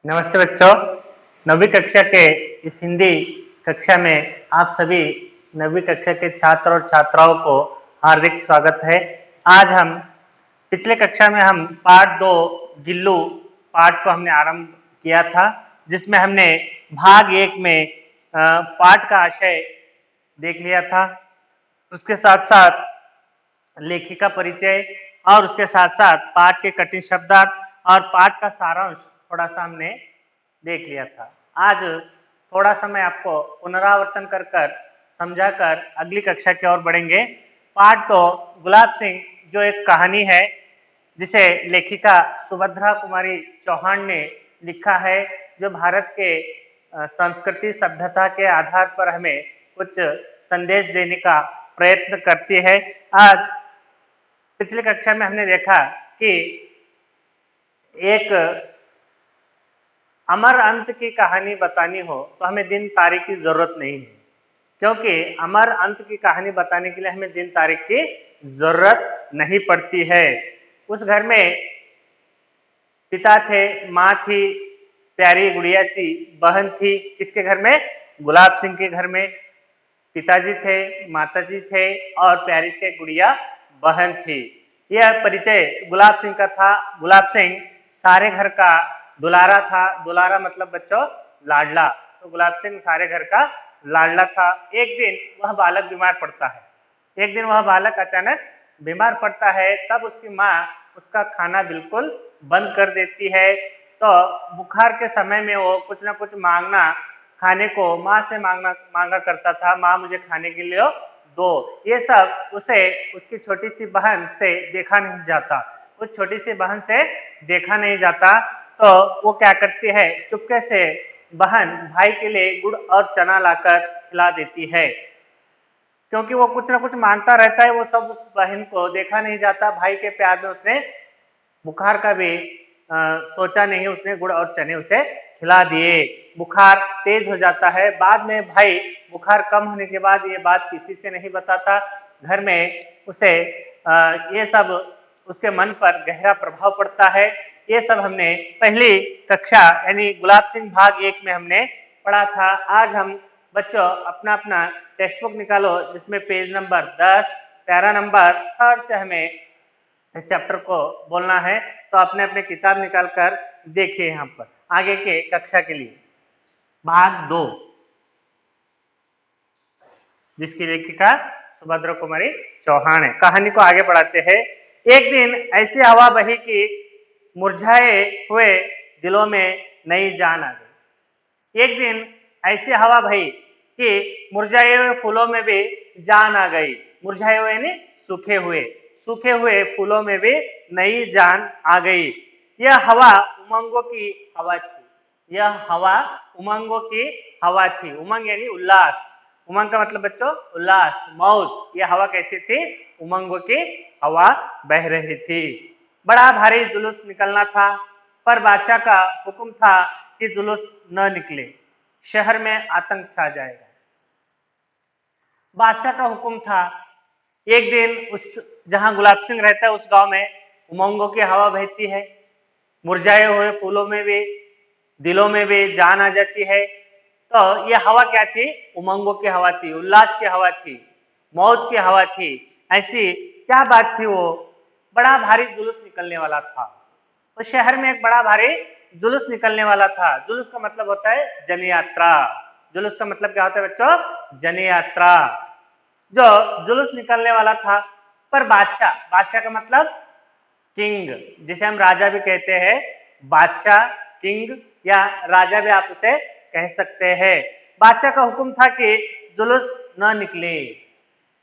नमस्ते बच्चों। नवीं कक्षा के इस हिंदी कक्षा में आप सभी नवीं कक्षा के छात्र और छात्राओं को हार्दिक स्वागत है। आज हम पिछले कक्षा में हम पाठ 2 जिल्लू पाठ को हमने आरंभ किया था, जिसमें हमने भाग 1 में पाठ का आशय देख लिया था। उसके साथ साथ लेखिका परिचय और उसके साथ साथ पाठ के कठिन शब्दार्थ और पाठ का सारांश थोड़ा सा हमने देख लिया था। आज थोड़ा समय आपको पुनरावर्तन कर समझाकर अगली कक्षा की ओर बढ़ेंगे। पाठ 2 गुलाब सिंह जो एक कहानी है जिसे लेखिका सुभद्रा कुमारी चौहान ने लिखा है, जो भारत के संस्कृति सभ्यता के आधार पर हमें कुछ संदेश देने का प्रयत्न करती है। आज पिछली कक्षा में हमने देखा कि एक अमर अंत की कहानी बतानी हो तो हमें दिन तारीख की जरूरत नहीं है, क्योंकि अमर अंत की कहानी बताने के लिए हमें दिन तारीख की जरूरत नहीं पड़ती है। उस घर में पिता थे, माँ थी, प्यारी गुड़िया थी, बहन थी। किसके घर में? गुलाब सिंह के घर में पिताजी थे, माताजी थे और प्यारी से गुड़िया बहन थी। यह परिचय गुलाब सिंह का था। गुलाब सिंह सारे घर का दुलारा था। दुलारा मतलब बच्चों लाडला। तो गुलाब सिंह सारे घर का लाडला था। एक दिन वह बालक बीमार पड़ता है। एक दिन वह बालक अचानक बीमार पड़ता है। तब उसकी माँ उसका खाना बिल्कुल बंद कर देती है। तो बुखार के समय में वो कुछ ना कुछ मांगना, खाने को माँ से मांगा करता था। माँ मुझे खाने के लिए दो। ये सब उसे उसकी छोटी सी बहन से देखा नहीं जाता। उस छोटी सी बहन से देखा नहीं जाता। तो वो क्या करती है, चुपके से बहन भाई के लिए गुड़ और चना लाकर खिला देती है। क्योंकि वो कुछ ना कुछ मांगता रहता है, वो सब उस बहन को देखा नहीं जाता। भाई के प्यार में उसने बुखार का भी सोचा नहीं, उसने गुड़ और चने उसे खिला दिए। बुखार तेज हो जाता है। बाद में भाई बुखार कम होने के बाद ये बात किसी से नहीं बताता। घर में उसे ये सब उसके मन पर गहरा प्रभाव पड़ता है। ये सब हमने पहली कक्षा यानी गुलाब सिंह भाग 1 में हमने पढ़ा था। आज हम बच्चों अपना अपना टेक्स्ट बुक निकालो, जिसमें पेज नंबर 10 पैरा नंबर 3 से हमें इस चैप्टर को बोलना है। तो अपने अपने किताब निकाल कर देखिए यहाँ पर आगे के कक्षा के लिए भाग 2, जिसकी लेखिका सुभद्रा कुमारी चौहान है। कहानी को आगे बढ़ाते हैं। एक दिन ऐसी हवा बही कि मुरझाए हुए दिलों में नई जान आ गई। एक दिन ऐसी हवा बही कि मुरझाए हुए फूलों में भी जान आ गई। मुरझाए हुए यानी सूखे हुए फूलों में भी नई जान आ गई। यह हवा उमंगों की हवा थी। यह हवा उमंगों की हवा थी। उमंग यानी उल्लास। उमंग का मतलब बच्चों उल्लास, मौज। यह हवा कैसी थी? उमंगों की हवा बह रही थी। बड़ा भारी जुलूस निकलना था, पर बादशाह का हुक्म था कि जुलूस न निकले, शहर में आतंक छा जाएगा। बादशाह का हुक्म था। एक दिन उस जहां गुलाब सिंह रहता है उस गांव में उमंगों की हवा बहती है। मुरझाए हुए फूलों में भी, दिलों में भी जान आ जाती है। तो यह हवा क्या थी? उमंगों की हवा थी, उल्लास की हवा थी, मौज की हवा थी। ऐसी क्या बात थी? वो बड़ा भारी जुलूस निकलने वाला था। उस शहर में एक बड़ा भारी जुलूस निकलने वाला था। जुलूस का मतलब होता है जन यात्रा। जुलूस का मतलब क्या होता है बच्चों? जन यात्रा। जो जुलूस निकलने वाला था, पर बादशाह का मतलब किंग, जिसे हम राजा भी कहते हैं। बादशाह, किंग या राजा भी आप उसे कह सकते हैं। बादशाह का हुक्म था कि जुलूस न निकले।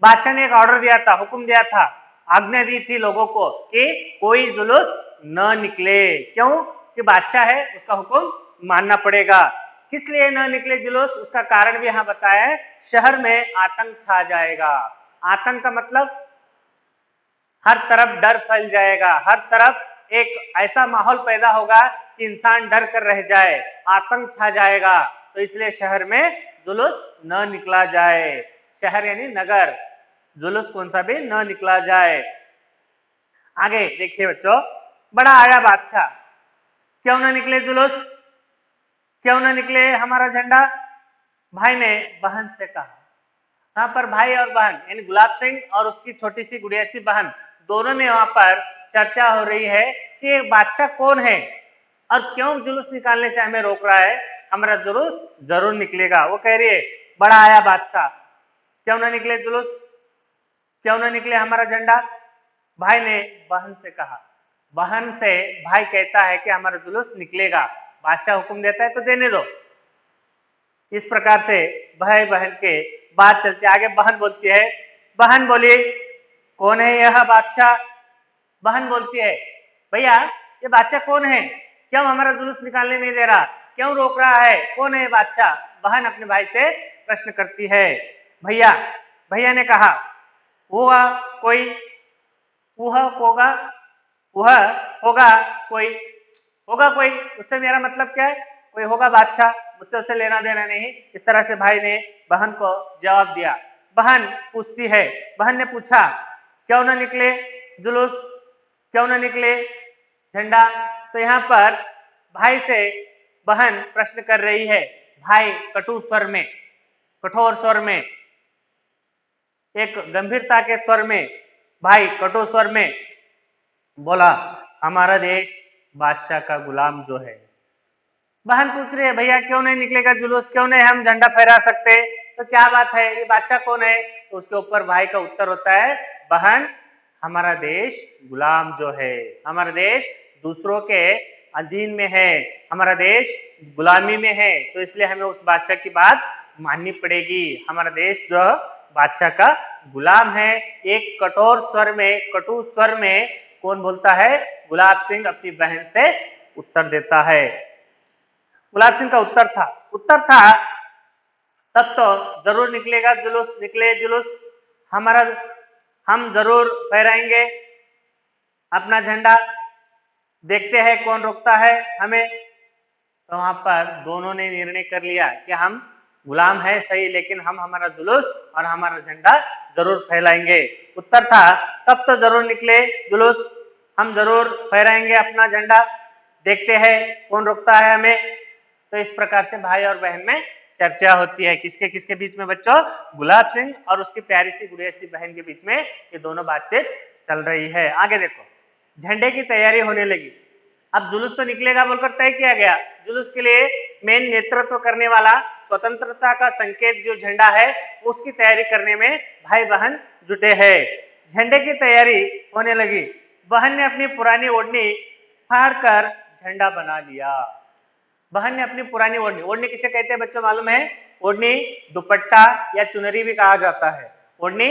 बादशाह ने एक ऑर्डर दिया था, हुक्म दिया था, आज्ञा दी थी लोगों को कि कोई जुलूस न निकले। क्यों? कि बादशाह है, उसका हुक्म मानना पड़ेगा। किस लिए न निकले जुलूस? उसका कारण भी यहाँ बताया है। शहर में आतंक छा जाएगा। आतंक का मतलब हर तरफ डर फैल जाएगा। हर तरफ एक ऐसा माहौल पैदा होगा कि इंसान डर कर रह जाए, आतंक छा जाएगा। तो इसलिए शहर में जुलूस न निकला जाए। शहर यानी नगर, जुलूस कौन सा भी न निकला जाए। आगे देखिए बच्चों, बड़ा आया बादशाह, क्यों न निकले जुलूस? क्यों ना निकले हमारा झंडा, भाई ने बहन से कहा। यहाँ पर भाई और बहन यानी गुलाब सिंह और उसकी छोटी सी गुड़िया सी बहन दोनों में वहां पर चर्चा हो रही है कि ये बादशाह कौन है और क्यों जुलूस निकालने से हमें रोक रहा है। हमारा जुलूस जरूर निकलेगा। वो कह रही है बड़ा आया बादशाह, क्यों ना निकले जुलूस, क्यों ना निकले हमारा झंडा। भाई ने बहन से कहा। बहन से भाई कहता है कि हमारा जुलूस निकलेगा, बादशाह हुक्म देता है तो देने दो। इस प्रकार से भाई बहन के बात चलती आगे। बहन बोलती है, बहन बोली कौन है यह बादशाह। बहन बोलती है भैया ये बादशाह कौन है, क्यों हमारा जुलूस निकालने नहीं दे रहा, क्यों रोक रहा है, कौन है बादशाह। बहन अपने भाई से प्रश्न करती है। भैया भैया ने कहा होगा कोई, वह होगा, वह होगा कोई, होगा कोई उससे मेरा मतलब क्या है, कोई होगा बादशाह, मुझसे उसे लेना देना नहीं। इस तरह से भाई ने बहन को जवाब दिया। बहन पूछती है, बहन ने पूछा क्यों ना निकले जुलूस, क्यों ना निकले झंडा। तो यहाँ पर भाई से बहन प्रश्न कर रही है। भाई कटु स्वर में, कठोर स्वर में, एक गंभीरता के स्वर में, भाई कटु स्वर में बोला हमारा देश बादशाह का गुलाम जो है। बहन पूछ रही है भैया क्यों नहीं निकलेगा जुलूस, क्यों नहीं हम झंडा फहरा सकते, तो क्या बात है, ये बादशाह कौन है। तो उसके ऊपर भाई का उत्तर होता है बहन हमारा देश गुलाम जो है, हमारा देश दूसरों के अधीन में है, हमारा देश गुलामी में है, तो इसलिए हमें उस बादशाह की बात माननी पड़ेगी। हमारा देश जो बादशाह का गुलाम है। एक कठोर स्वर में, कटु स्वर में कौन बोलता है, गुलाब सिंह अपनी बहन से उत्तर देता है। गुलाब सिंह का उत्तर था तब तो जरूर निकलेगा जुलूस, निकले जुलूस, हमारा हम जरूर फहराएंगे अपना झंडा, देखते हैं कौन रोकता है हमें। तो वहां पर दोनों ने निर्णय कर लिया कि हम गुलाम है सही, लेकिन हम हमारा जुलूस और हमारा झंडा जरूर फैलाएंगे। उत्तर था तब तो जरूर निकले जुलूस, हम जरूर फहराएंगे अपना झंडा, देखते हैं कौन रोकता है हमें। तो इस प्रकार से भाई और बहन में चर्चा होती है। किसके किसके बीच में बच्चों, गुलाब सिंह और उसकी प्यारी सी गुड़िया सी बहन के बीच में ये दोनों बातचीत चल रही है। आगे देखो, झंडे की तैयारी होने लगी। अब जुलूस तो निकलेगा बोलकर तय किया गया। जुलूस के लिए मेन नेतृत्व करने वाला, स्वतंत्रता का संकेत जो झंडा है उसकी तैयारी करने में भाई बहन जुटे हैं। झंडे की तैयारी होने लगी। बहन ने अपनी पुरानी ओढ़नी फाड़ कर झंडा बना लिया। बहन ने अपनी पुरानी ओढ़नी, ओढ़नी किसे कहते हैं बच्चों मालूम है, ओढ़नी दुपट्टा या चुनरी भी कहा जाता है। ओढ़नी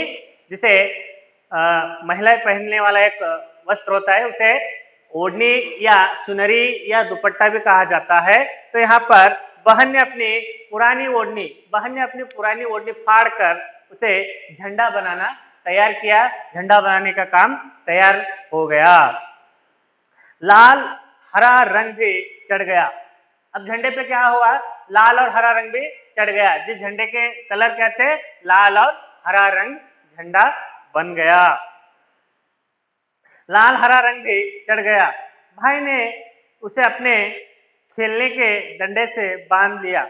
जिसे महिलाएं पहनने वाला एक वस्त्र होता है उसे ओढ़नी या चुनरी या दुपट्टा भी कहा जाता है। तो यहाँ पर बहन ने अपनी पुरानी ओढ़नी फाड़ कर उसे झंडा बनाना तैयार किया। झंडा बनाने का काम तैयार हो गया। लाल हरा रंग भी चढ़ गया। अब झंडे पे क्या हुआ, लाल और हरा रंग भी चढ़ गया। जिस झंडे के कलर क्या थे, लाल और हरा रंग, झंडा बन गया। लाल हरा रंग भी चढ़ गया। भाई ने उसे अपने खेलने के डंडे से बांध लिया।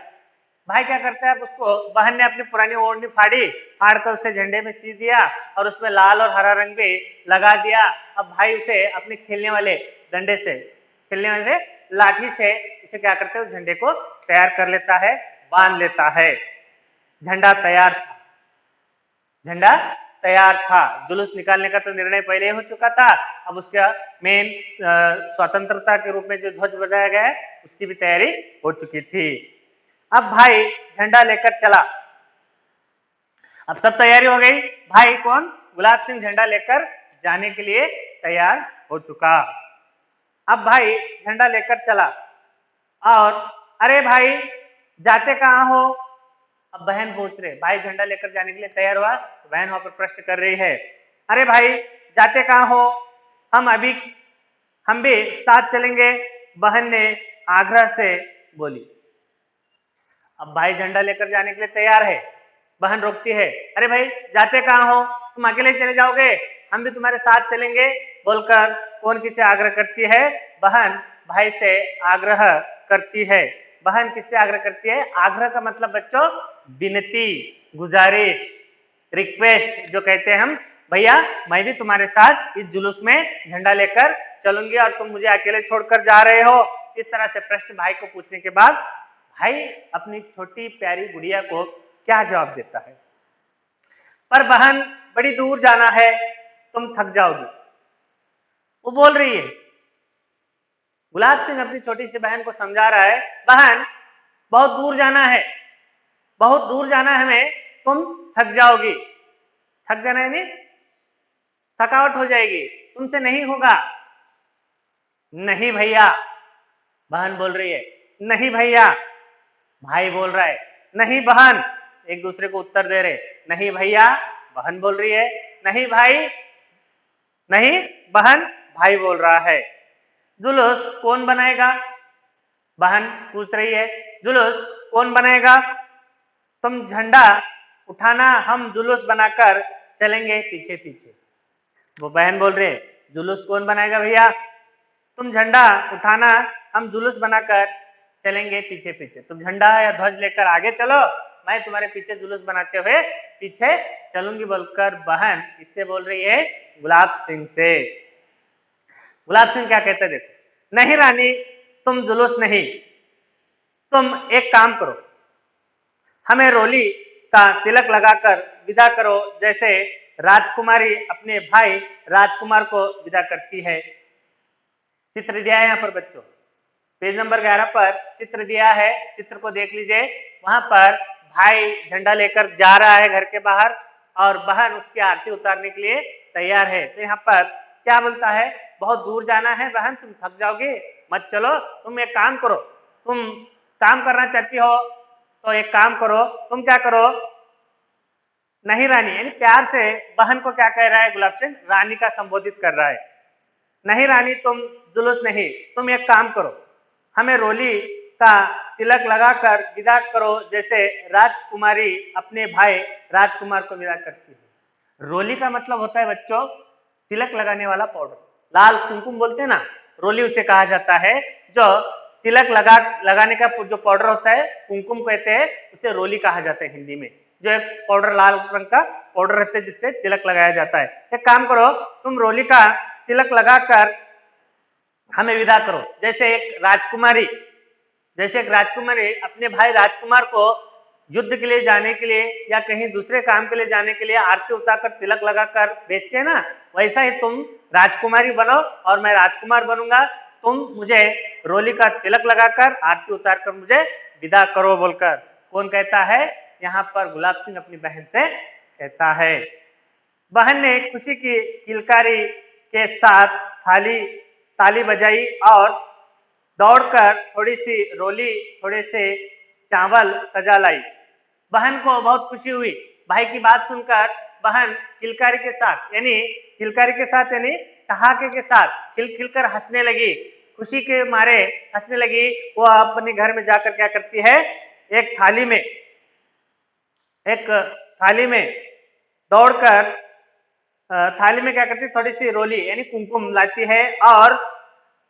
भाई क्या करता है, अब उसको बहन ने अपनी पुरानी ओढ़नी फाड़ कर उसे झंडे में सी दिया और उसमें लाल और हरा रंग भी लगा दिया। अब भाई उसे अपने खेलने वाले डंडे से, खेलने वाले लाठी से उसे क्या करते हैं, उस झंडे को तैयार कर लेता है, बांध लेता है। झंडा तैयार था, झंडा तैयार था। जुलूस निकालने का तो निर्णय पहले ही हो चुका था। अब उसका मेन स्वतंत्रता के रूप में जो ध्वज बनाया गया है उसकी भी तैयारी हो चुकी थी। अब भाई झंडा लेकर चला। अब सब तैयारी हो गई। भाई कौन, गुलाब सिंह झंडा लेकर जाने के लिए तैयार हो चुका। अब भाई झंडा लेकर चला और अरे भाई जाते कहाँ हो। अब बहन पूछ रहे, भाई झंडा लेकर जाने के लिए तैयार हुआ, तो बहन वहां पर प्रश्न कर रही है, अरे भाई जाते कहाँ हो, हम भी साथ चलेंगे, बहन ने आग्रह से बोली। अब भाई झंडा लेकर जाने के लिए तैयार है, बहन रोकती है, अरे भाई जाते कहाँ हो, तुम अकेले चले जाओगे, हम भी तुम्हारे साथ चलेंगे बोलकर कौन किसे आग्रह करती है, बहन भाई से आग्रह करती है। बहन किससे आग्रह करती है? आग्रह का मतलब बच्चों विनती, गुजारिश, रिक्वेस्ट जो कहते हैं हम, भैया मैं भी तुम्हारे साथ इस जुलूस में झंडा लेकर चलूंगी और तुम मुझे अकेले छोड़कर जा रहे हो। इस तरह से प्रश्न भाई को पूछने के बाद भाई अपनी छोटी प्यारी गुड़िया को क्या जवाब देता है? पर बहन बड़ी दूर जाना है, तुम थक जाओगी, वो बोल रही है। गुलाब सिंह अपनी छोटी सी बहन को समझा रहा है, बहन बहुत दूर जाना है, बहुत दूर जाना है हमें, तुम थक जाओगी। थक जाना है नहीं, थकावट हो जाएगी, तुमसे नहीं होगा। नहीं भैया, बहन बोल रही है। नहीं भैया, भाई बोल रहा है। नहीं बहन, एक दूसरे को उत्तर दे रहे। नहीं भैया, बहन बोल रही है। नहीं भाई, नहीं बहन, भाई बोल रहा है। जुलूस कौन बनाएगा? बहन पूछ रही है, जुलूस कौन बनाएगा? तुम झंडा उठाना, हम जुलूस बनाकर चलेंगे पीछे पीछे। वो बहन बोल रहे, जुलूस कौन बनाएगा भैया? तुम झंडा उठाना, हम जुलूस बनाकर चलेंगे पीछे पीछे। तुम झंडा या ध्वज लेकर आगे चलो, मैं तुम्हारे पीछे जुलूस बनाते हुए पीछे चलूंगी, बोलकर बहन इससे बोल रही है, गुलाब सिंह से। गुलाब सिंह क्या कहते हैं देखो, नहीं रानी, तुम जुलूस नहीं, तुम एक काम करो, हमें रोली का तिलक लगाकर विदा करो, जैसे राजकुमारी अपने भाई राजकुमार को विदा करती है। चित्र दिया है यहाँ पर बच्चों, पेज नंबर 11 पर चित्र दिया है, चित्र को देख लीजिए। वहां पर भाई झंडा लेकर जा रहा है घर के बाहर और बहन उसकी आरती उतारने के लिए तैयार है। तो यहाँ पर क्या बोलता है, बहुत दूर जाना है बहन, तुम थक जाओगे, मत चलो, तुम एक काम करो, तुम काम करना चाहती हो तो एक काम करो, तुम क्या करो? नहीं रानी, यानी प्यार से बहन को क्या कह रहा है गुलाब सिंह? रानी का संबोधित कर रहा है। नहीं रानी, तुम जुलूस नहीं, तुम एक काम करो, हमें रोली का तिलक लगाकर विदा करो, जैसे राजकुमारी अपने भाई राजकुमार को विदा करती है। रोली का मतलब होता है बच्चों तिलक लगाने वाला पाउडर, लाल कुमकुम बोलते हैं ना, रोली उसे कहा जाता है। जो तिलक लगाने का जो पाउडर होता है, कुमकुम कहते हैं, उसे रोली कहा जाता है हिंदी में। जो एक पाउडर लाल रंग का पाउडर रहता है जिससे तिलक लगाया जाता है। एक काम करो, तुम रोली का तिलक लगाकर हमें विदा करो, जैसे एक राजकुमारी अपने भाई राजकुमार को युद्ध के लिए जाने के लिए या कहीं दूसरे काम के लिए जाने के लिए आरती उतारकर तिलक लगाकर भेजते हैं ना, वैसा ही तुम राजकुमारी बनो और मैं राजकुमार बनूंगा। तुम मुझे रोली का तिलक लगाकर आरती उतारकर मुझे विदा करो, बोलकर कौन कहता है? यहाँ पर गुलाब सिंह अपनी बहन से कहता है। बहन ने खुशी की किलकारी के साथ ताली बजाई और दौड़कर थोड़ी सी रोली, थोड़े से चावल सजा लाई। बहन को बहुत खुशी हुई भाई की बात सुनकर। बहन किलकारी के साथ यानी ठहाके के साथ खिलखिलकर हंसने लगी, खुशी के मारे हंसने लगी। वो अपने घर में जाकर क्या करती है, एक थाली में दौड़कर थाली में क्या करती है, थोड़ी सी रोली यानी कुमकुम लाती है और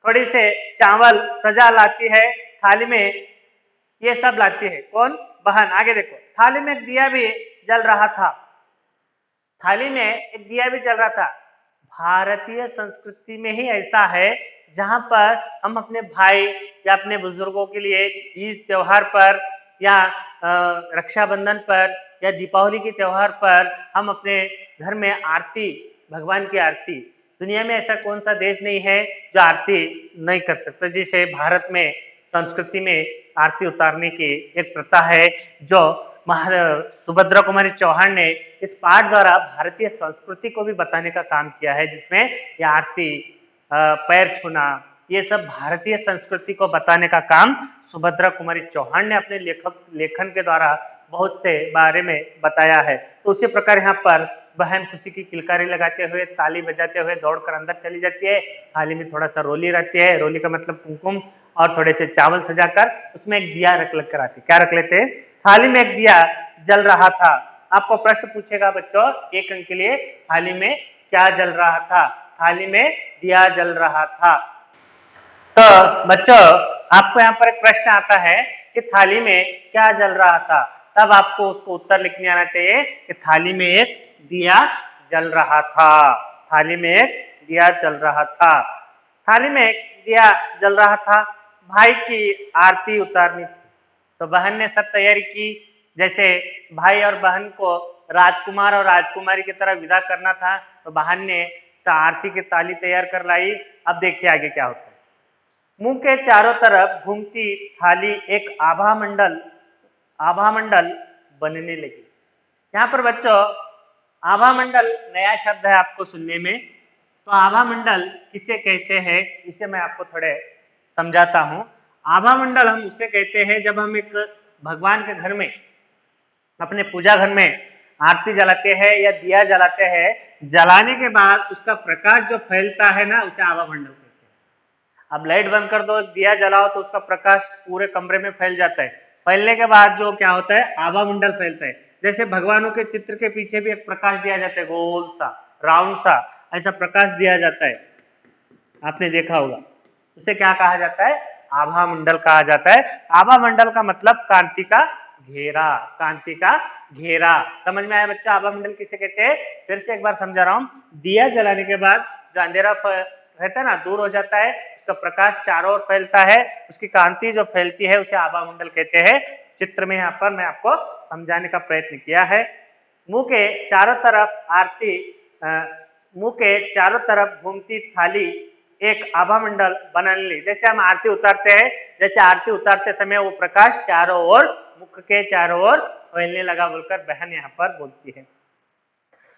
थोड़ी से चावल सजा लाती है थाली में। ये सब लाती है कौन? बहन। आगे देखो, थाली में एक दिया भी जल रहा था। भारतीय संस्कृति में ही ऐसा है जहां पर हम अपने भाई या अपने बुजुर्गों के लिए ईद त्योहार पर या रक्षाबंधन पर या दीपावली के त्योहार पर हम अपने घर में आरती, भगवान की आरती, दुनिया में ऐसा कौन सा देश नहीं है जो आरती नहीं कर सकता। जैसे भारत में संस्कृति में आरती उतारने की एक प्रथा है जो सुभद्रा कुमारी चौहान ने इस पाठ द्वारा भारतीय संस्कृति को भी बताने का काम किया है, जिसमें ये आरती, पैर छूना, ये सब भारतीय संस्कृति को बताने का काम सुभद्रा कुमारी चौहान ने अपने लेखन के द्वारा बहुत से बारे में बताया है। तो उसी प्रकार यहाँ पर बहन खुशी की किलकारी लगाते हुए, ताली बजाते हुए दौड़कर अंदर चली जाती है। थाली में थोड़ा सा रोली रहती है, रोली का मतलब कुमकुम, और थोड़े से चावल सजाकर उसमें एक दिया रख कर आती। क्या रख लेते हैं? थाली में एक दिया जल रहा था। आपको प्रश्न पूछेगा बच्चों 1 अंक के लिए, थाली में क्या जल रहा था? थाली में दिया जल रहा था। तो बच्चों आपको यहाँ पर एक प्रश्न आता है, कि थाली में क्या जल रहा था, तब आपको उसको उत्तर लिखने आना चाहिए कि थाली में एक दिया जल रहा था। थाली में एक दिया जल रहा था। थाली में एक दिया जल रहा था। भाई की आरती उतारनी थी, तो बहन ने सब तैयारी की। जैसे भाई और बहन को राजकुमार और राजकुमारी की तरह विदा करना था, तो बहन ने आरती की ताली तैयार कर लाई। अब देखिए आगे क्या होता है। मुंह के चारों तरफ घूमती थाली एक आभा मंडल बनने लगी। यहाँ पर बच्चों आभा मंडल नया शब्द है आपको सुनने में। तो आभा मंडल किसे कहते हैं, इसे मैं आपको थोड़े समझाता हूँ। आभा मंडल हम उसे कहते हैं जब हम एक भगवान के घर में, अपने पूजा घर में आरती जलाते हैं या दिया जलाते हैं, जलाने के बाद उसका प्रकाश जो फैलता है ना, उसे आभा मंडल कहते हैं। अब लाइट बंद कर दो, दिया जलाओ तो उसका प्रकाश पूरे कमरे में फैल जाता है। फैलने के बाद जो क्या होता है, आभा मंडल फैलता है। जैसे भगवानों के चित्र के पीछे भी एक प्रकाश दिया जाता है, गोल सा, राउंड सा, ऐसा प्रकाश दिया जाता है, आपने देखा होगा। उसे क्या कहा जाता है, आभा मंडल कहा जाता है। आभा मंडल का मतलब कांति का घेरा, कांति का घेरा। समझ में आया बच्चा, आभा मंडल किसे कहते हैं? फिर से एक बार समझा रहा हूं। दिया जलाने के बाद जो अंधेरा रहता है ना, दूर हो जाता है, उसका प्रकाश चारों ओर फैलता है, उसकी कांति जो फैलती है उसे आभा मंडल कहते हैं। चित्र में यहाँ पर मैं आपको समझाने का प्रयत्न किया है। मुंह के चारों तरफ मुंह के चारों तरफ घूमती थाली एक आभा मंडल बना ली। जैसे हम आरती उतारते हैं, जैसे आरती उतारते समय वो प्रकाश चारों ओर, मुख के चारों ओर फैलने लगा बोलकर बहन यहाँ पर बोलती है।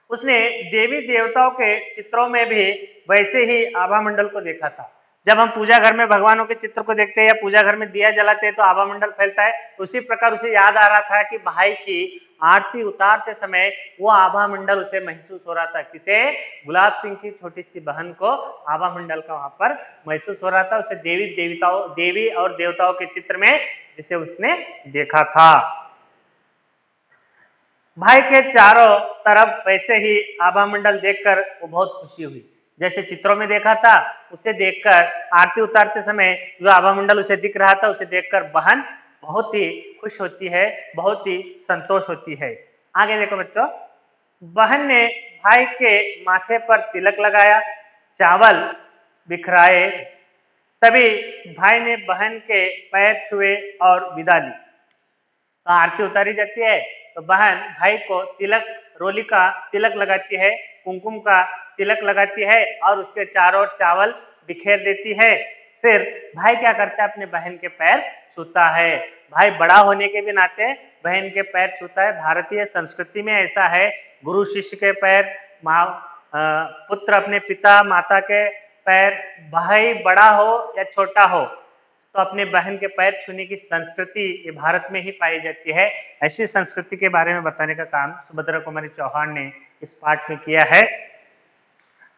उसने देवी देवताओं के चित्रों में भी वैसे ही आभा मंडल को देखा था। जब हम पूजा घर में भगवानों के चित्र को देखते हैं या पूजा घर में दिया जलाते हैं तो आभा मंडल फैलता है। उसी प्रकार उसे याद आ रहा था कि भाई की आरती उतारते समय वो आभा मंडल उसे महसूस हो रहा था। किसे? गुलाब सिंह की छोटी सी बहन को आभा मंडल का वहां पर महसूस हो रहा था। उसे देवी और देवताओं के चित्र में जिसे उसने देखा था। भाई के चारों तरफ वैसे ही आभा मंडल देखकर वो बहुत खुशी हुई। जैसे चित्रों में देखा था, उसे देखकर आरती उतारते समय जो आभा मंडल उसे दिख रहा था, उसे देखकर बहन बहुत ही खुश होती है, बहुत ही संतोष होती है। आगे देखो बच्चों, बहन ने भाई के माथे पर तिलक लगाया, चावल बिखराए, तभी भाई ने बहन के पैर छुए और विदा ली। तो आरती उतारी जाती है तो बहन भाई को रोली का तिलक लगाती है, कुमकुम का तिलक लगाती है और उसके चारों ओर चावल बिखेर देती है। फिर भाई क्या करता है, अपने बहन के पैर छूता है। भाई बड़ा होने के भी नाते बहन के पैर छूता है। भारतीय संस्कृति में ऐसा है, गुरु शिष्य के पैर, पुत्र अपने पिता माता के पैर, भाई बड़ा हो या छोटा हो तो अपने बहन के पैर छूने की संस्कृति ये भारत में ही पाई जाती है। ऐसी संस्कृति के बारे में बताने का काम सुभद्रा कुमारी चौहान ने इस पाठ में किया है।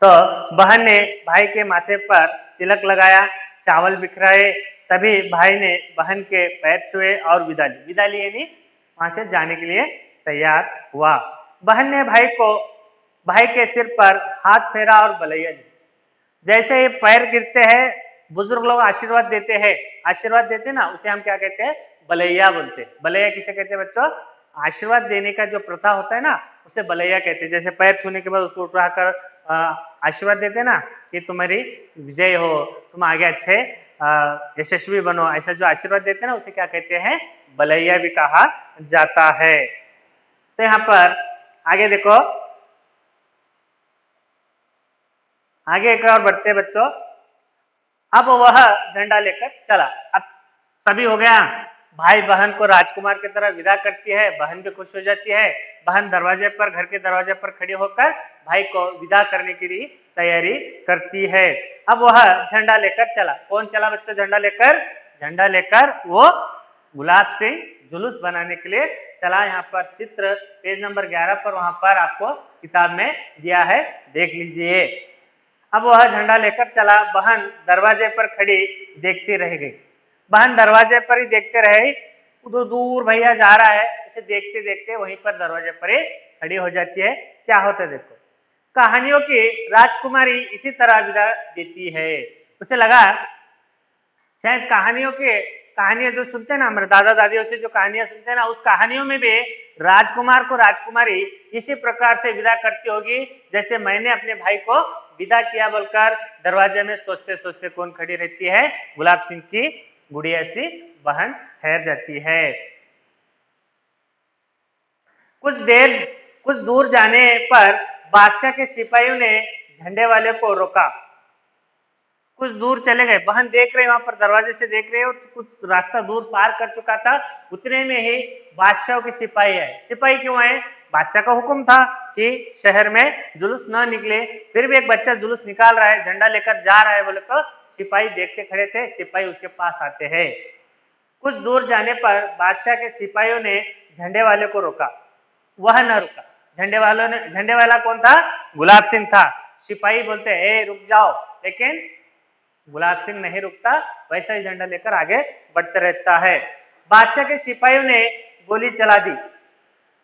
तो बहन ने भाई के माथे पर तिलक लगाया, चावल बिखराए, तभी भाई ने बहन के पैर छुए और विदा ली यानी वहां से जाने के लिए तैयार हुआ। बहन ने भाई के सिर पर हाथ फेरा और बलैया दी। जैसे ही पैर गिरते हैं, बुजुर्ग लोग आशीर्वाद देते हैं ना, उसे हम क्या कहते हैं, बलैया बोलते हैं। बलैया किसे कहते हैं बच्चों? आशीर्वाद देने का जो प्रथा होता है ना, उसे बलैया कहते हैं। जैसे पैर छूने के बाद उसको उठाकर आशीर्वाद देते हैं ना कि तुम्हारी विजय हो, तुम आगे अच्छे यशस्वी बनो, ऐसा जो आशीर्वाद देते हैं ना, उसे क्या कहते हैं, बलैया भी कहा जाता है। तो यहाँ पर आगे देखो, आगे एक और बढ़ते बच्चों। अब वह झंडा लेकर चला। अब सभी हो गया, भाई बहन को राजकुमार की तरह विदा करती है, बहन भी खुश हो जाती है। बहन घर के दरवाजे पर खड़ी होकर भाई को विदा करने के लिए तैयारी करती है। अब वह झंडा लेकर चला। कौन चला बच्चों झंडा लेकर? झंडा लेकर वो गुलाब सिंह जुलूस बनाने के लिए चला। यहाँ पर चित्र पेज नंबर 11 पर वहां पर आपको किताब में दिया है, देख लीजिए। अब वह झंडा लेकर चला। बहन दरवाजे पर खड़ी देखती रह गई। बहन दरवाजे पर ही देखते रहे, उधर दूर भैया जा रहा है, उसे देखते देखते वहीं पर दरवाजे पर ही खड़ी हो जाती है। क्या होता है देखो, कहानियों की राजकुमारी इसी तरह विदा देती है। उसे लगा शायद कहानियों के कहानियां जो सुनते हैं ना, हमारे दादा दादियों से जो कहानियां सुनते हैं ना, उस कहानियों में भी राजकुमार को राजकुमारी इसी प्रकार से विदा करती होगी जैसे मैंने अपने भाई को विदा किया बोलकर दरवाजे में सोचते सोचते कौन खड़ी रहती है? गुलाब सिंह की गुड़िया सी बहन ठहर जाती है। कुछ दूर जाने पर बादशाह के सिपाहियों ने झंडे वाले को रोका। कुछ दूर चले गए, बहन देख रहे वहां पर दरवाजे से देख रहे हो, तो कुछ रास्ता दूर पार कर चुका था, उतने में ही बादशाह के सिपाही आए। सिपाही क्यों आए? बादशाह का हुक्म था कि शहर में जुलूस न निकले, फिर भी एक बच्चा जुलूस निकाल रहा है, झंडा लेकर जा रहा है बोले तो सिपाही देखते खड़े थे। सिपाही उसके पास आते हैं। कुछ दूर जाने पर बादशाह के सिपाहियों ने झंडे वाले को रोका, वह न रुका। झंडे वाला कौन था? गुलाब सिंह था। सिपाही बोलते ए रुक जाओ, लेकिन गुलाब सिंह नहीं रुकता, वैसा ही झंडा लेकर आगे बढ़ते रहता है। बादशाह के सिपाहियों ने गोली चला दी।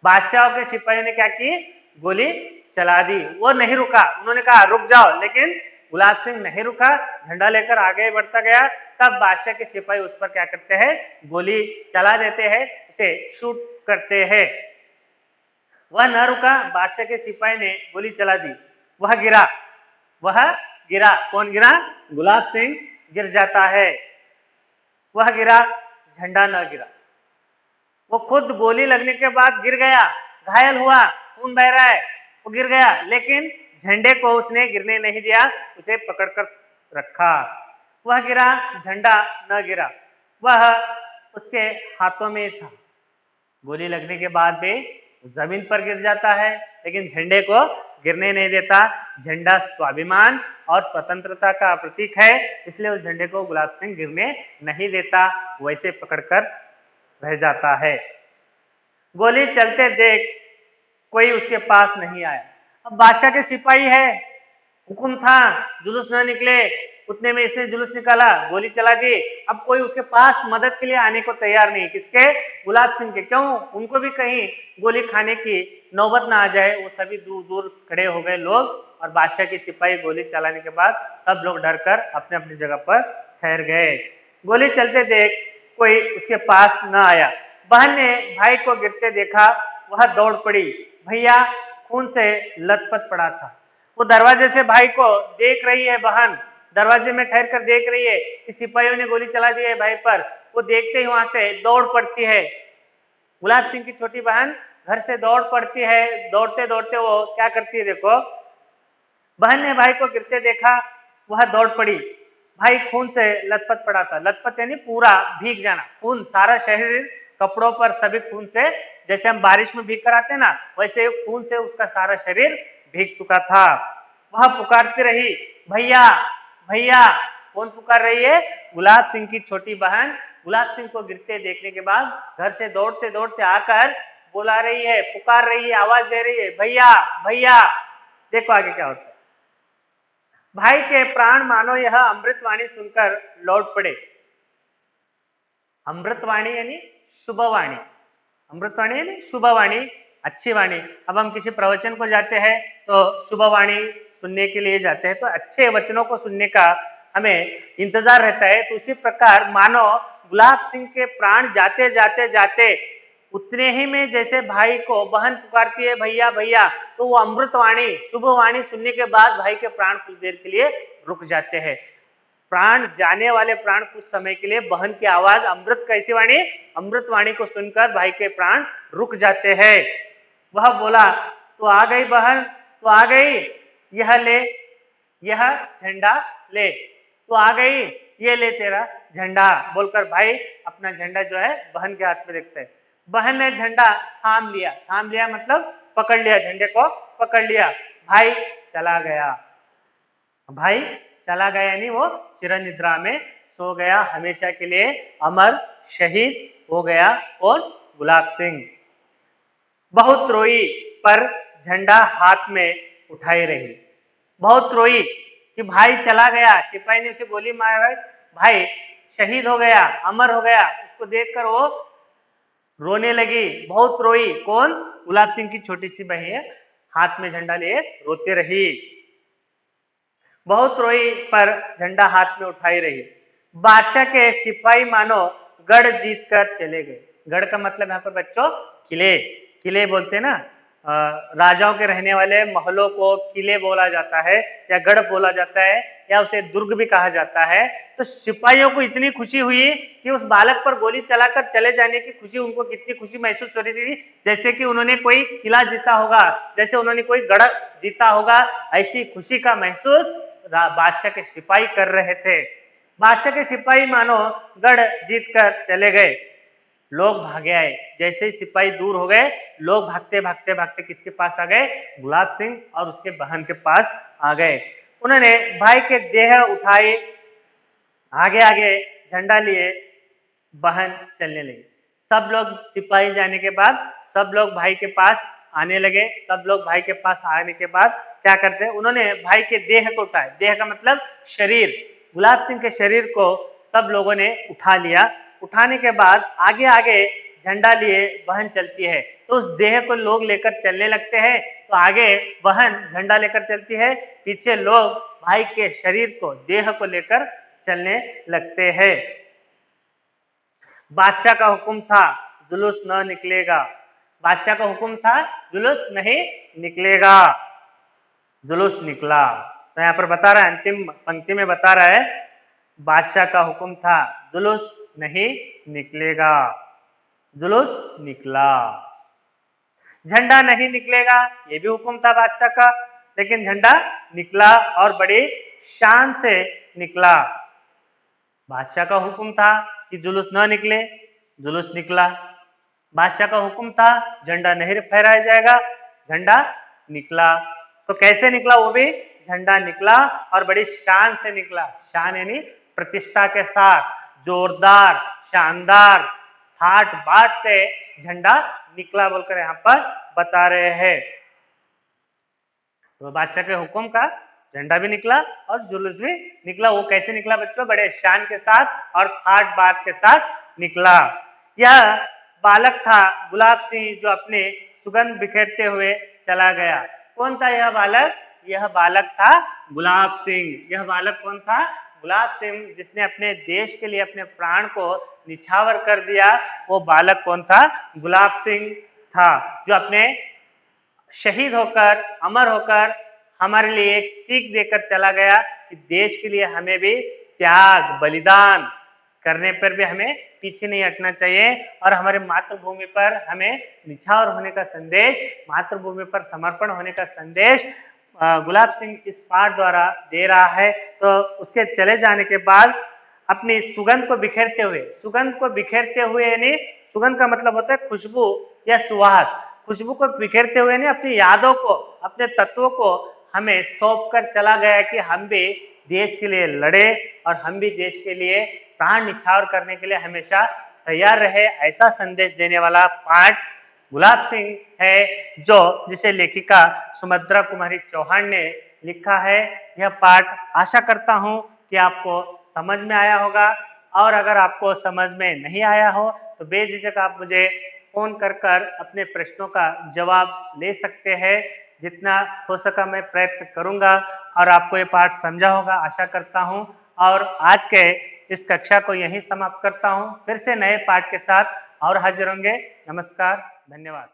बादशाह के सिपाहियों ने क्या की? गोली चला दी। वो नहीं रुका, उन्होंने कहा रुक जाओ, लेकिन गुलाब सिंह नहीं रुका, झंडा लेकर आगे बढ़ता गया। तब बादशाह के सिपाही उस पर क्या करते हैं? गोली चला देते हैं, उसे शूट करते हैं। वह न रुका, बादशाह के सिपाही ने गोली चला दी, वह गिरा। कौन गिरा? गुलाब सिंह गिर जाता है। वह गिरा, झंडा न गिरा। वो खुद गोली लगने के बाद गिर गया, घायल हुआ, खून बह रहा है, वो गिर गया, लेकिन झंडे को उसने गिरने नहीं दिया, उसे पकड़कर रखा। वह गिरा, झंडा न गिरा। वह उसके हाथों में था। गोली लगने के बाद भी जमीन पर गिर जाता है, लेकिन झंडे को गिरने नहीं देता। झंडा स्वाभिमान और स्वतंत्रता का प्रतीक है, इसलिए उस झंडे को गुलाब सिंह गिरने नहीं देता, वैसे पकड़कर रह जाता है। गोली चलते देख कोई उसके पास नहीं आया। अब बादशाह के सिपाही है, हुक्म था जुलूस न निकले, उतने में इसने जुलूस निकाला, गोली चला दी। अब कोई उसके पास मदद के लिए आने को तैयार नहीं। किसके? गुलाब सिंह के। क्यों? उनको भी कहीं गोली खाने की नौबत ना आ जाए। वो सभी दूर दूर खड़े हो गए लोग, और बादशाह के सिपाही गोली चलाने के बाद सब लोग डर कर अपने अपनी जगह पर ठहर गए। गोली चलते देख कोई उसके पास न आया। बहन ने भाई को गिरते देखा, वह दौड़ पड़ी। भैया खून से लथपथ पड़ा था। वो दरवाजे से भाई को देख रही है, बहन दरवाजे में ठहर कर देख रही है कि सिपाहियों ने गोली चला दी है भाई पर। वो देखते ही वहां से दौड़ पड़ती है। गुलाब सिंह की छोटी बहन घर से दौड़ पड़ती है। दौड़ते दौड़ते वो क्या करती है देखो, बहन ने भाई को गिरते देखा, वह दौड़ पड़ी। भाई खून से लथपथ पड़ा था। लथपथ यानी पूरा भीग जाना, खून सारा शरीर, कपड़ों पर सभी खून से, जैसे हम बारिश में भीग कर आते हैं ना, वैसे खून से उसका सारा शरीर भीग चुका था। वह पुकारती रही, भैया भैया। कौन पुकार रही है? गुलाब सिंह की छोटी बहन। गुलाब सिंह को गिरते देखने के बाद घर से दौड़ते दौड़ते आकर बुला रही है, पुकार रही है, आवाज दे रही है, भैया भैया। देखो आगे क्या होता है। भाई के प्राण मानो यह अमृतवाणी सुनकर लौट पड़े। अमृतवाणी यानी शुभवाणी, अमृतवाणी यानी शुभवाणी, अच्छी वाणी। अब हम किसी प्रवचन को जाते हैं तो शुभवाणी सुनने के लिए जाते हैं, तो अच्छे वचनों को सुनने का हमें इंतजार रहता है। तो उसी प्रकार मानो गुलाब सिंह के प्राण जाते जाते जाते उतने ही में जैसे भाई को बहन पुकारती है भैया भैया, तो वो अमृतवाणी शुभवाणी सुनने के बाद भाई के प्राण कुछ देर के लिए रुक जाते हैं। प्राण जाने वाले प्राण कुछ समय के लिए बहन की आवाज अमृत कैसी वाणी, अमृतवाणी को सुनकर भाई के प्राण रुक जाते हैं। वह बोला, तो आ गई बहन, तो आ गई, यह ले, यह झंडा ले, तो आ गई, ये ले तेरा झंडा, बोलकर भाई अपना झंडा जो है बहन के हाथ में देखते हैं। बहन ने झंडा थाम लिया। थाम लिया मतलब पकड़ लिया, झंडे को पकड़ लिया। भाई चला गया। भाई चला गया यानी वो चिरनिद्रा में सो गया, हमेशा के लिए अमर शहीद हो गया। और गुलाब सिंह बहुत रोई, पर झंडा हाथ में उठाई रही। बहुत रोई कि भाई चला गया, सिपाही ने उसे गोली मार, भाई शहीद हो गया, अमर हो गया। उसको देखकर वो रोने लगी, बहुत रोई। कौन? गुलाब सिंह की छोटी सी बहन हाथ में झंडा लिए रोती रही। बहुत रोई, पर झंडा हाथ में उठाई रही। बादशाह के सिपाही मानो गढ़ जीत कर चले गए। गढ़ का मतलब यहाँ पर बच्चों किले, किले बोलते हैं ना, राजाओं के रहने वाले महलों को किले बोला जाता है या गढ़ बोला जाता है या उसे दुर्ग भी कहा जाता है। तो सिपाहियों को इतनी खुशी हुई कि उस बालक पर गोली चलाकर चले जाने की खुशी, उनको कितनी खुशी महसूस हो रही थी, जैसे कि उन्होंने कोई किला जीता होगा, जैसे उन्होंने कोई गढ़ जीता होगा। ऐसी खुशी का महसूस बादशाह के सिपाही कर रहे थे। बादशाह के सिपाही मानो गढ़ जीत कर चले गए, लोग भागे आए। जैसे ही सिपाही दूर हो गए, लोग भागते भागते भागते किसके पास आ गए? गुलाब सिंह और उसके बहन के पास आ गए। उन्होंने भाई के देह उठाए, आगे आगे झंडा लिए बहन चलने लगी। सब लोग सिपाही जाने के बाद सब लोग भाई के पास आने लगे। सब लोग भाई के पास आने के बाद क्या करते हैं? उन्होंने भाई के देह को उठाया। देह का मतलब शरीर। गुलाब सिंह के शरीर को सब लोगों ने उठा लिया। उठाने के बाद आगे आगे झंडा लिए बहन चलती है, तो उस देह को लोग लेकर चलने लगते हैं। तो आगे बहन झंडा लेकर चलती है, पीछे लोग भाई के शरीर को, देह को लेकर चलने लगते हैं। बादशाह का हुक्म था जुलूस न निकलेगा। बादशाह का हुक्म था जुलूस नहीं निकलेगा। जुलूस निकला। तो यहाँ पर बता रहा है, अंतिम पंक्ति में बता रहा है, बादशाह का हुक्म था जुलूस नहीं निकलेगा। जुलूस निकला। झंडा नहीं निकलेगा, ये भी हुक्म था बादशाह का, लेकिन झंडा निकला और बड़ी शान से निकला। बादशाह का हुक्म था कि जुलूस न निकले, जुलूस निकला। बादशाह का हुक्म था झंडा नहीं फहराया जाएगा, झंडा निकला। तो कैसे निकला? वो भी झंडा निकला और बड़ी शान से निकला। शान यानी प्रतिष्ठा के साथ, जोरदार, शानदार, ठाट बाट से झंडा निकला बोलकर यहाँ पर बता रहे हैं। तो बादशाह के हुक्म का झंडा भी निकला और जुलूस भी निकला। वो कैसे निकला बच्चों? बड़े शान के साथ और ठाट बाट के साथ निकला। यह बालक था गुलाब सिंह, जो अपने सुगंध बिखेरते हुए चला गया। कौन था यह बालक? यह बालक था गुलाब सिंह। यह बालक कौन था? गुलाब सिंह, जिसने अपने देश के लिए अपने प्राण को निछावर कर दिया। वो बालक कौन था? गुलाब सिंह था, जो अपने शहीद होकर, अमर होकर हमारे लिए एक सीख देकर चला गया कि देश के लिए हमें भी त्याग, बलिदान करने पर भी हमें पीछे नहीं हटना चाहिए और हमारे मातृभूमि पर हमें निछावर होने का संदेश, मातृभूमि पर समर्पण होने का संदेश गुलाब सिंह इस पाठ द्वारा दे रहा है। तो उसके चले जाने के बाद अपनी सुगंध को बिखेरते हुए, सुगंध को बिखेरते हुए यानी सुगंध का मतलब होता है खुशबू या सुवास। खुशबू को बिखेरते हुए नहीं, अपनी यादों को, अपने तत्वों को हमें सौंप कर चला गया कि हम भी देश के लिए लड़े और हम भी देश के लिए प्राण निछावर करने के लिए हमेशा तैयार रहे। ऐसा संदेश देने वाला पाठ गुलाब सिंह है, जिसे लेखिका सुमद्रा कुमारी चौहान ने लिखा है। यह पाठ आशा करता हूं कि आपको समझ में आया होगा, और अगर आपको समझ में नहीं आया हो तो बेझिझक आप मुझे फोन कर अपने प्रश्नों का जवाब ले सकते हैं। जितना हो सका मैं प्रयत्न करूंगा और आपको ये पाठ समझा होगा आशा करता हूं। और आज के इस कक्षा को यहीं समाप्त करता हूं। फिर से नए पाठ के साथ और हाजिर होंगे। नमस्कार, धन्यवाद।